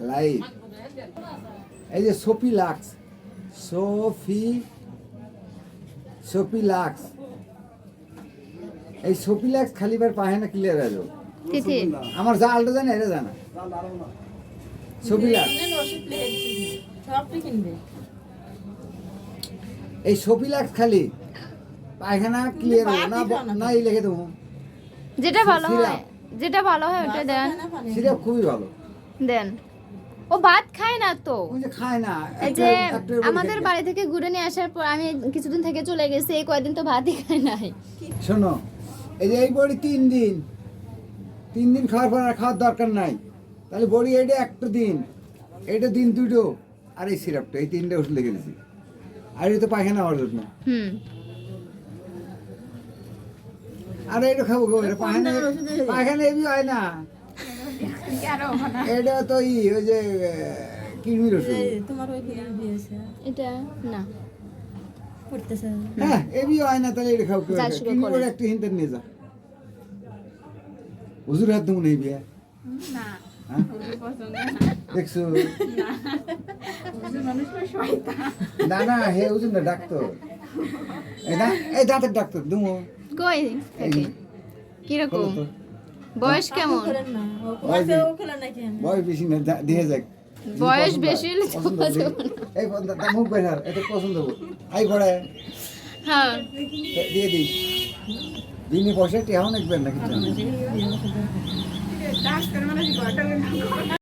Light এই যে সোফিলাক্স সোফিলাক্স এই সোফিলাক্স খালিবার পাহে না ক্লিয়ার আছে তিথি আমার যা আলটা জানে এটা জানা সোফিলাক্স এই সোফিলাক্স খালি পায়খানা ক্লিয়ার হবে না না এই লিখে দেবো যেটা ভালো হয় ওটা দেন সিরাপ খুবই ভালো দেন ও ভাত খায় না তো ওই যে খায় না এই যে আমাদের বাড়ি থেকে ঘুরে নিয়ে আসার পর আমি কিছুদিন থেকে চলে গেছি এই কয়দিন তো ভাতই খাই নাই শোনো এই যে এই বড়ি 3 দিন খাওয়ার পর আর খাওয়ার দরকার নাই তাহলে বড়ি এটা একটা দিন এটা দিন দুটো আর এই সিরাপটা এই 3টে ওষুধ লিখে দিয়েছি আর এটা তো পায়খানা হওয়ার জন্য আর এটা খাবো গো এটা পায়খানা এবি হয় না এটা তো ওই যে কিডনির ওষুধ তোমার ওই দিয়েছে এটা না পড়তেছে হ্যাঁ এবি হয় না তাহলে এটা খাবো যা শুরু কিডনি করো। একটা হিন্টার নিয়ে যা হুজুর হাত দেবো নেই বিয়া না হ্যাঁ? দেখছো না না হে হুজুর না ডাক্তার এই দাঁতের ডাক্তার দুমো কই থাকে কিরকম বয়স কেমন করেন না ও খেলা নাকি বয়স বেশি না দিয়ে যাক বয়স বেশি হলে তো পছন্দ বাঁচবো না। এই মুখ বের এটা পছন্দ আই ঘরে হ্যাঁ দিয়ে দিই দিনে পয়সা টেহাও নেবেন না কিন্তু